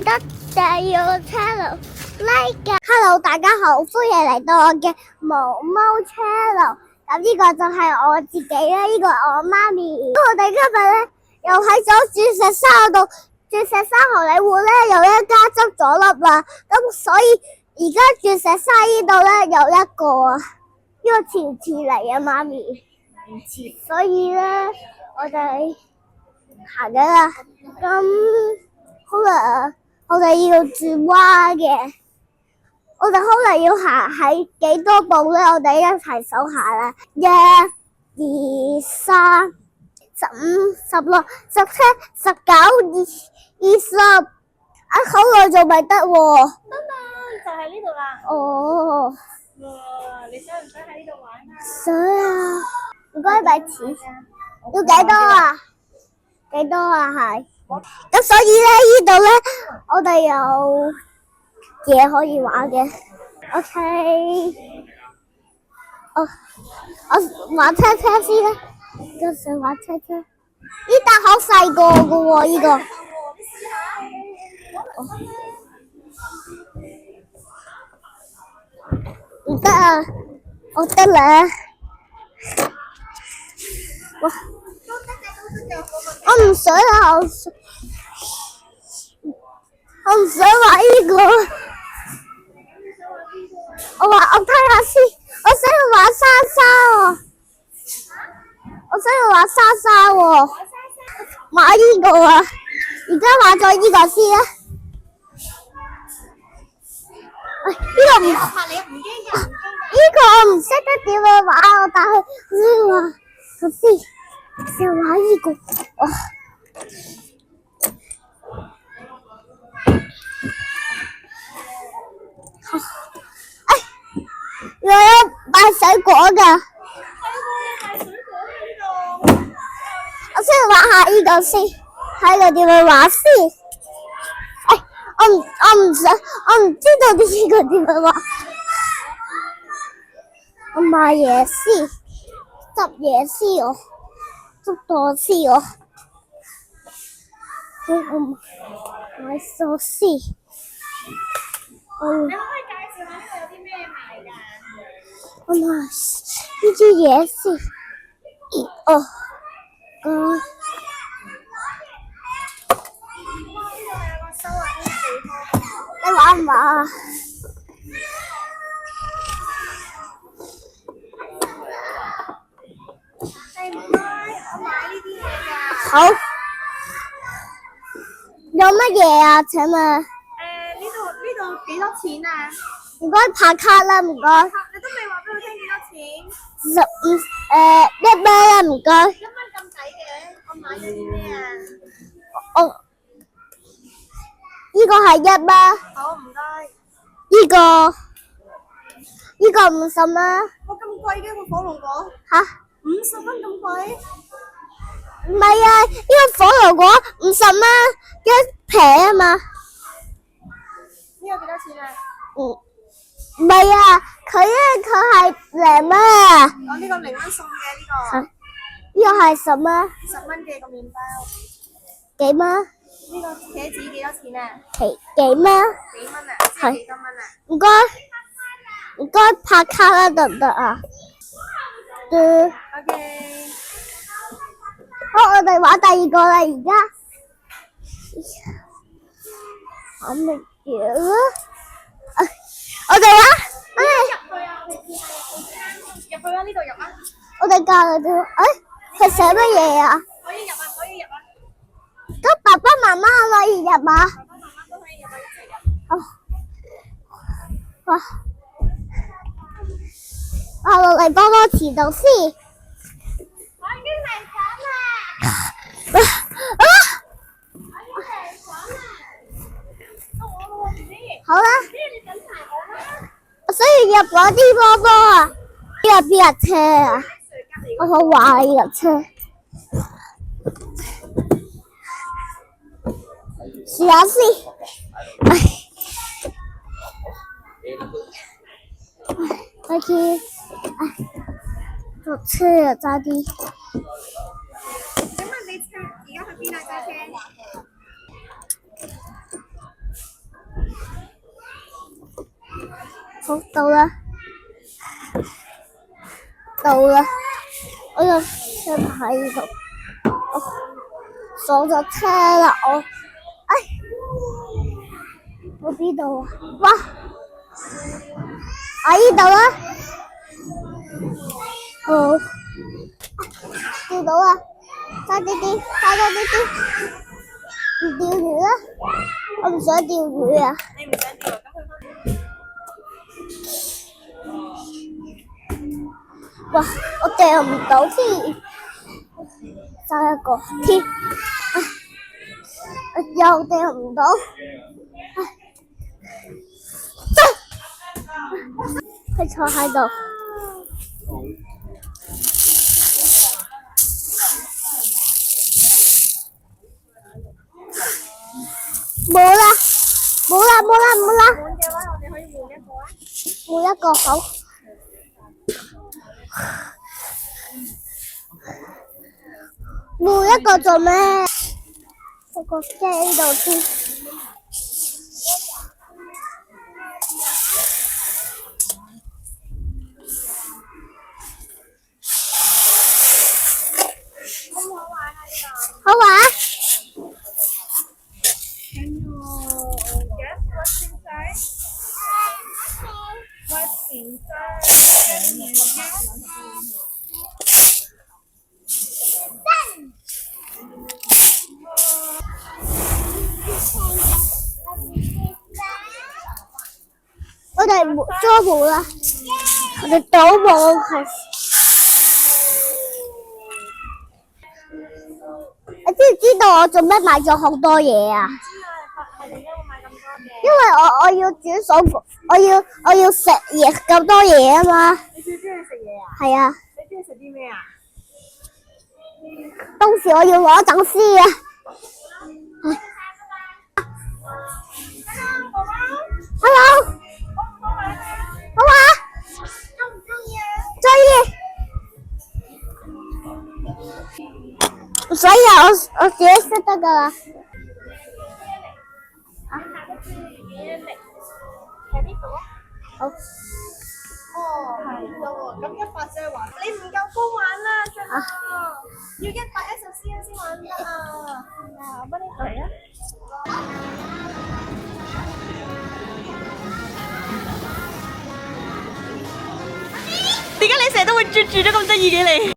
得訂閱 channel like 㗎。Hello， 大家好，歡迎嚟到我嘅毛毛 channel。咁呢個就係我自己啦，呢個係我媽咪。我哋今日咧又喺咗鑽石山嗰度，鑽石山荷里活咧有一間執咗笠啦，咁所以而家鑽石山呢度咧有一個啊，呢個前次嚟啊，媽咪。所以咧我哋行緊啦，咁可能我哋要轉彎嘅，我哋可能要行喺幾多步咧？我哋一齊數下啦，1、2、3、15、16、17、19、20，好耐仲未得喎。得啦，就喺呢度啦。哦。哇，你想唔想喺呢度玩啊？想啊！唔該，咪錢要幾多啊？幾多啊？係。咁所以咧，呢度咧，我哋有嘢可以玩嘅。OK，我玩車車先啦。我想玩車車。呢笪好細個㗎喎，呢個。唔得啊！我得啦。我唔想啊！我唔想玩呢個。我睇下先，我想要玩莎莎喎。我想要玩莎莎喎。買呢個啊！而家買咗呢個先啊。呢個唔怕你唔驚㗎。呢個我唔識得點樣玩，但係我想玩頭先玩呢個。我有買水果㗎。我先玩下呢個先，睇佢點樣玩先。我唔知道呢個點樣玩。我買嘢先，執嘢先喎，執多先喎。我買壽司。你可唔可以介紹下呢度有啲咩賣㗎？我買呢啲嘢先。你玩唔玩啊？唔該，我買呢啲嘢㗎。好。有乜嘢啊？請問？呢度幾多錢啊？唔該，拍卡啦，唔該。你都未話俾我聽幾多錢？1蚊啦，唔該。1蚊咁抵嘅，我買咗啲咩啊？呢個係1蚊。好，唔該。呢個50蚊。我咁貴嘅個火龍果？吓？50蚊咁貴？唔係啊，呢個火龍果50蚊一皮啊嘛。呢個幾多錢啊？唔係啊，佢係0蚊啊。呢個0蚊送嘅呢個。呢個係10蚊。10蚊嘅個麵包。幾蚊？呢個茄子幾多錢啊？幾蚊？幾蚊啊？即係幾多蚊啊？唔該拍卡啦，得唔得啊？OK。好，我哋玩第二個啦，而家。玩乜嘢啊？我哋玩。入去啊！呢度入啊！我哋教佢哋。佢寫乜嘢啊？可以入啊！可以入啊！咁爸爸媽媽可以入啊？爸爸媽媽都可以入啊！一齊入。我落嚟幫我遲到先。我已經嚟緊啦！我已經嚟緊啦！到我啦，好啦。你等埋我啦。我需要入嗰啲波波啊！呢個邊架車啊？我好玩呢架車。試下先。再見。落車啊，揸啲。請問你而家去邊啊？揸車？好到啦，到啦，我就車牌喺度，我上咗車啦，我邊度啊？哇！喺呢度啦，好，釣到啦，快啲啲，快啲啲，唔釣魚啦，我唔想釣魚啊。你唔想釣，咁去哇！我釣唔到添，爭一個添，又釣唔到，佢坐喺度。冇啦，冇啦，冇啦，冇啦，換嘅話，我哋可以換一個啊。換一個好。換一個做咩？我個機度先。好玩？ Can you guess what's inside? What's inside? Can you guess? 我哋捉冇啦，我哋倒冇係。你知唔知道我做咩買咗好多嘢啊？係點解會買咁多嘅？因為我要煮餸，我要食嘢咁多嘢啊嘛。你最中意食嘢啊？係啊，你中意食啲咩啊？到時我要攞獎師啊！Hello， 好啊，中唔中意啊？中意。所以我自己識得㗎啦。好。哦，係咯，咁100即係話你唔夠高玩啦，真係要110CM先玩得啊！我幫你舉啊！點解你成日都會啜住咗咁得意嘅你？